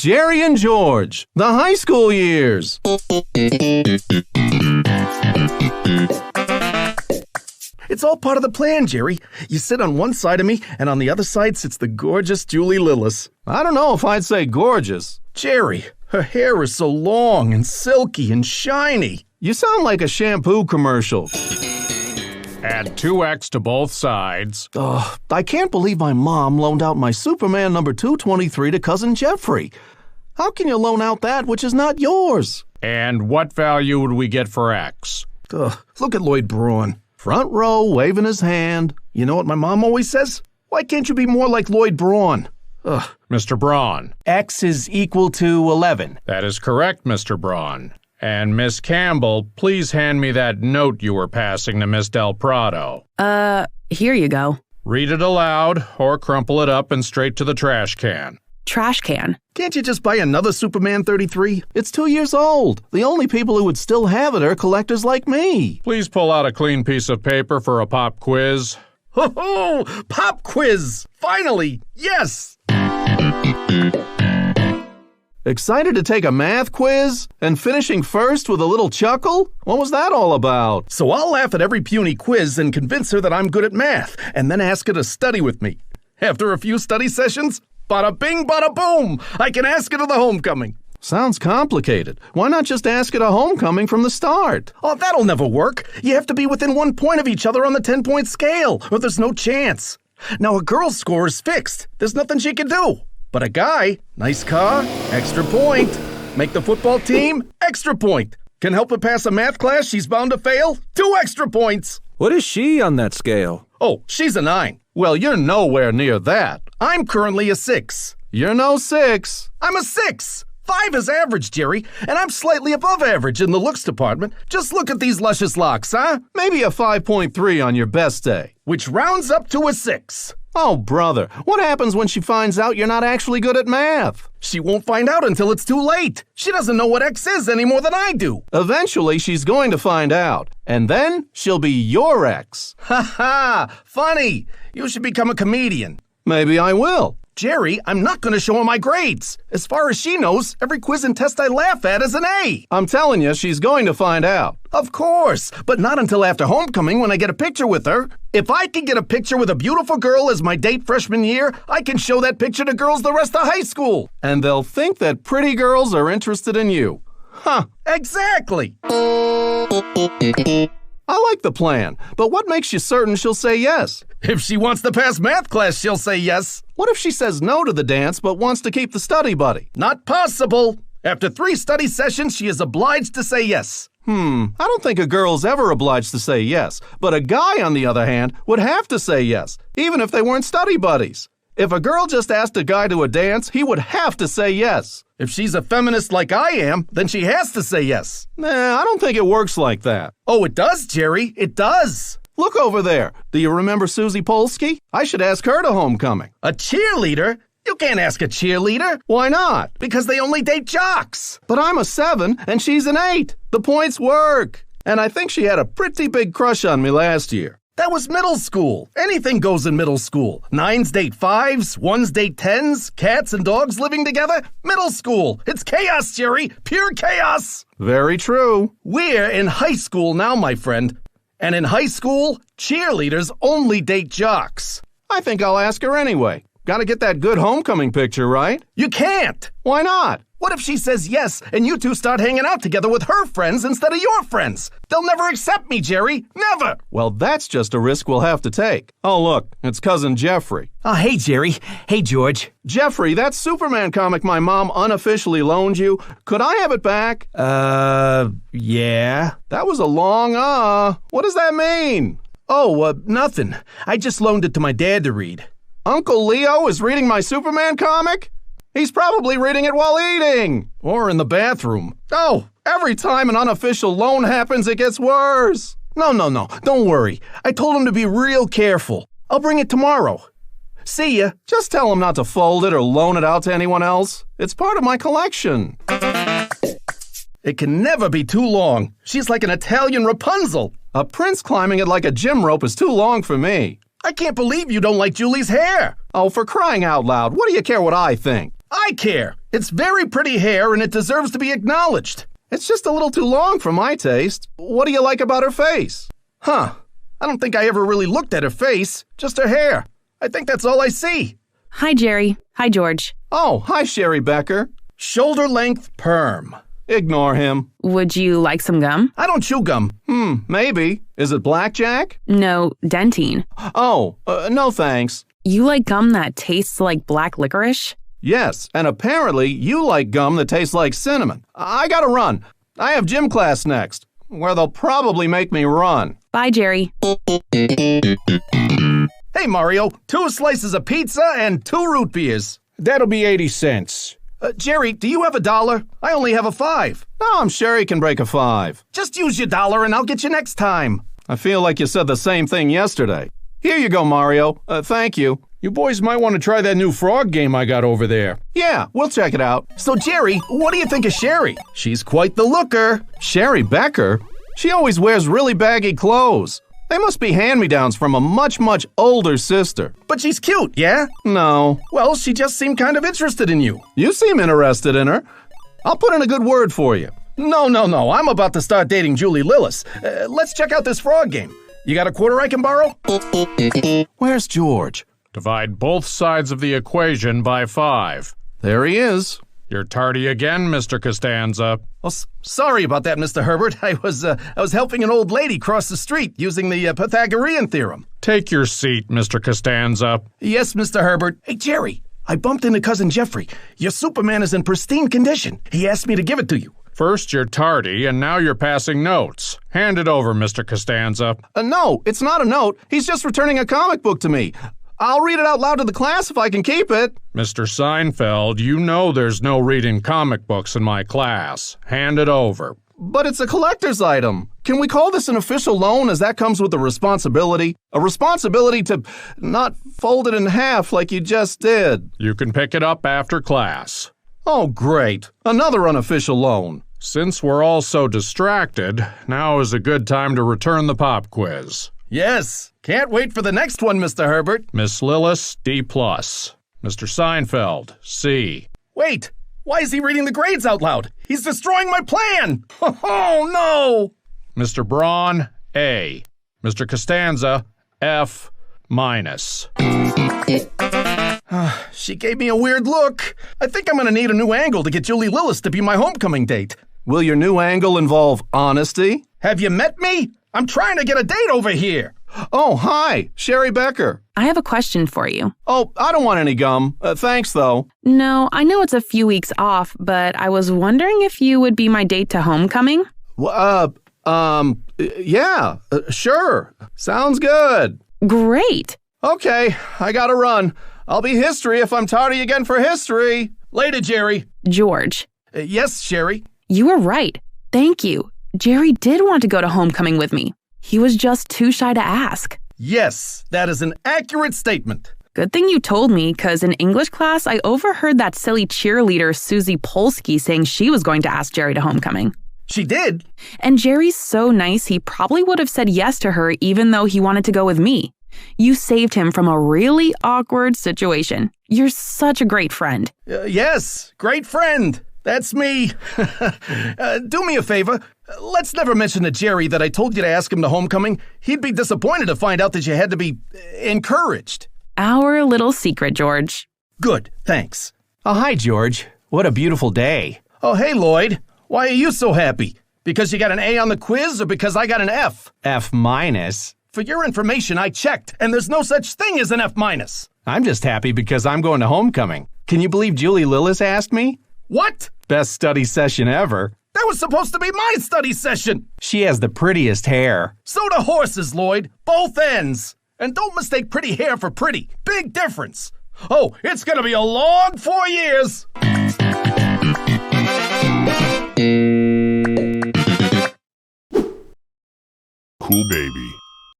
Jerry and George, the high school years. It's all part of the plan, Jerry. You sit on one side of me, and on the other side sits the gorgeous Julie Lillis. I don't know if I'd say gorgeous. Jerry, her hair is so long and silky and shiny. You sound like a shampoo commercial. Add 2x to both sides. I can't believe my mom loaned out my Superman number 223 to Cousin Jeffrey. How can you loan out that which is not yours? And what value would we get for x? Look at Lloyd Braun. Front row, waving his hand. You know what my mom always says? Why can't you be more like Lloyd Braun? Mr. Braun. X is equal to 11. That is correct, Mr. Braun. And Miss Campbell, please hand me that note you were passing to Miss Del Prado. Here you go. Read it aloud, or crumple it up and straight to the trash can. Trash can? Can't you just buy another Superman 33? It's 2 years old. The only people who would still have it are collectors like me. Please pull out a clean piece of paper for a pop quiz. Ho-ho! Pop quiz! Finally! Yes! Excited to take a math quiz? And finishing first with a little chuckle? What was that all about? So I'll laugh at every puny quiz and convince her that I'm good at math, and then ask her to study with me. After a few study sessions, bada bing, bada boom! I can ask her to the homecoming. Sounds complicated. Why not just ask at a homecoming from the start? Oh, that'll never work. You have to be within 1 point of each other on the 10-point scale, or there's no chance. Now, a girl's score is fixed. There's nothing she can do. But a guy, nice car, extra point. Make the football team, extra point. Can help her pass a math class she's bound to fail, 2 extra points. What is she on that scale? Oh, she's a 9. Well, you're nowhere near that. I'm currently a 6. You're no 6. I'm a 6. 5 is average, Jerry, and I'm slightly above average in the looks department. Just look at these luscious locks, huh? Maybe a 5.3 on your best day. Which rounds up to a 6. Oh, brother, what happens when she finds out you're not actually good at math? She won't find out until it's too late. She doesn't know what X is any more than I do. Eventually, she's going to find out. And then she'll be your ex. Ha ha! Funny. You should become a comedian. Maybe I will. Jerry, I'm not going to show her my grades. As far as she knows, every quiz and test I laugh at is an A. I'm telling you, she's going to find out. Of course, but not until after homecoming when I get a picture with her. If I can get a picture with a beautiful girl as my date freshman year, I can show that picture to girls the rest of high school. And they'll think that pretty girls are interested in you. Huh. Exactly. I like the plan, but what makes you certain she'll say yes? If she wants to pass math class, she'll say yes. What if she says no to the dance but wants to keep the study buddy? Not possible. After 3 study sessions, she is obliged to say yes. I don't think a girl's ever obliged to say yes, but a guy, on the other hand, would have to say yes, even if they weren't study buddies. If a girl just asked a guy to a dance, he would have to say yes. If she's a feminist like I am, then she has to say yes. Nah, I don't think it works like that. Oh, it does, Jerry. It does. Look over there. Do you remember Susie Polsky? I should ask her to homecoming. A cheerleader? You can't ask a cheerleader. Why not? Because they only date jocks. But I'm a 7 and she's an 8. The points work. And I think she had a pretty big crush on me last year. That was middle school. Anything goes in middle school. 9s date 5s, 1s date 10s, cats and dogs living together. Middle school. It's chaos, Jerry. Pure chaos. Very true. We're in high school now, my friend. And in high school, cheerleaders only date jocks. I think I'll ask her anyway. Gotta get that good homecoming picture, right? You can't. Why not? What if she says yes and you two start hanging out together with her friends instead of your friends? They'll never accept me, Jerry. Never. Well, that's just a risk we'll have to take. Oh, look, it's Cousin Jeffrey. Oh, hey, Jerry. Hey, George. Jeffrey, that Superman comic my mom unofficially loaned you, could I have it back? Yeah. That was a long What does that mean? Oh, nothing. I just loaned it to my dad to read. Uncle Leo is reading my Superman comic? He's probably reading it while eating. Or in the bathroom. Oh, every time an unofficial loan happens, it gets worse. No. Don't worry. I told him to be real careful. I'll bring it tomorrow. See ya. Just tell him not to fold it or loan it out to anyone else. It's part of my collection. It can never be too long. She's like an Italian Rapunzel. A prince climbing it like a gym rope is too long for me. I can't believe you don't like Julie's hair. Oh, for crying out loud, what do you care what I think? I care. It's very pretty hair and it deserves to be acknowledged. It's just a little too long for my taste. What do you like about her face? Huh. I don't think I ever really looked at her face, just her hair. I think that's all I see. Hi, Jerry. Hi, George. Oh, hi, Sherry Becker. Shoulder length perm. Ignore him. Would you like some gum? I don't chew gum. Maybe. Is it blackjack? No, dentine. Oh, no thanks. You like gum that tastes like black licorice? Yes, and apparently you like gum that tastes like cinnamon. I gotta run. I have gym class next, where they'll probably make me run. Bye, Jerry. Hey, Mario, 2 slices of pizza and 2 root beers. That'll be 80 cents. Jerry, do you have $1? I only have a 5. No, I'm sure he can break a 5. Just use your $1 and I'll get you next time. I feel like you said the same thing yesterday. Here you go, Mario. Thank you. You boys might want to try that new frog game I got over there. Yeah, we'll check it out. So, Jerry, what do you think of Sherry? She's quite the looker. Sherry Becker? She always wears really baggy clothes. They must be hand-me-downs from a much, much older sister. But she's cute, yeah? No. Well, she just seemed kind of interested in you. You seem interested in her. I'll put in a good word for you. No. I'm about to start dating Julie Lillis. Let's check out this frog game. You got a quarter I can borrow? Where's George? Divide both sides of the equation by 5. There he is. You're tardy again, Mr. Costanza. Well, sorry about that, Mr. Herbert. I was helping an old lady cross the street using the Pythagorean theorem. Take your seat, Mr. Costanza. Yes, Mr. Herbert. Hey, Jerry, I bumped into Cousin Jeffrey. Your Superman is in pristine condition. He asked me to give it to you. First you're tardy, and now you're passing notes. Hand it over, Mr. Costanza. No, it's not a note. He's just returning a comic book to me. I'll read it out loud to the class if I can keep it. Mr. Seinfeld, you know there's no reading comic books in my class. Hand it over. But it's a collector's item. Can we call this an official loan, as that comes with a responsibility? A responsibility to not fold it in half like you just did. You can pick it up after class. Oh, great. Another unofficial loan. Since we're all so distracted, now is a good time to return the pop quiz. Yes. Can't wait for the next one, Mr. Herbert. Miss Lillis, D+. Mr. Seinfeld, C. Wait. Why is he reading the grades out loud? He's destroying my plan! Oh, no! Mr. Braun, A. Mr. Costanza, F-. She gave me a weird look. I think I'm gonna need a new angle to get Julie Lillis to be my homecoming date. Will your new angle involve honesty? Have you met me? I'm trying to get a date over here. Oh, hi, Sherry Becker. I have a question for you. Oh, I don't want any gum. Thanks, though. No, I know it's a few weeks off, but I was wondering if you would be my date to homecoming? Yeah, sure. Sounds good. Great. Okay, I gotta run. I'll be history if I'm tardy again for history. Later, Jerry. George. Yes, Sherry. You were right. Thank you. Jerry did want to go to homecoming with me. He was just too shy to ask. Yes, that is an accurate statement. Good thing you told me, because in English class, I overheard that silly cheerleader Susie Polsky saying she was going to ask Jerry to homecoming. She did? And Jerry's so nice, he probably would have said yes to her even though he wanted to go with me. You saved him from a really awkward situation. You're such a great friend. Yes, great friend. That's me. Do me a favor. Let's never mention to Jerry that I told you to ask him to homecoming. He'd be disappointed to find out that you had to be encouraged. Our little secret, George. Good, thanks. Oh, hi, George. What a beautiful day. Oh, hey, Lloyd. Why are you so happy? Because you got an A on the quiz or because I got an F? F-. For your information, I checked, and there's no such thing as an F-. I'm just happy because I'm going to homecoming. Can you believe Julie Lillis asked me? What? Best study session ever. That was supposed to be my study session. She has the prettiest hair. So do horses, Lloyd. Both ends. And don't mistake pretty hair for pretty. Big difference. Oh, it's gonna be a long 4 years. Cool baby.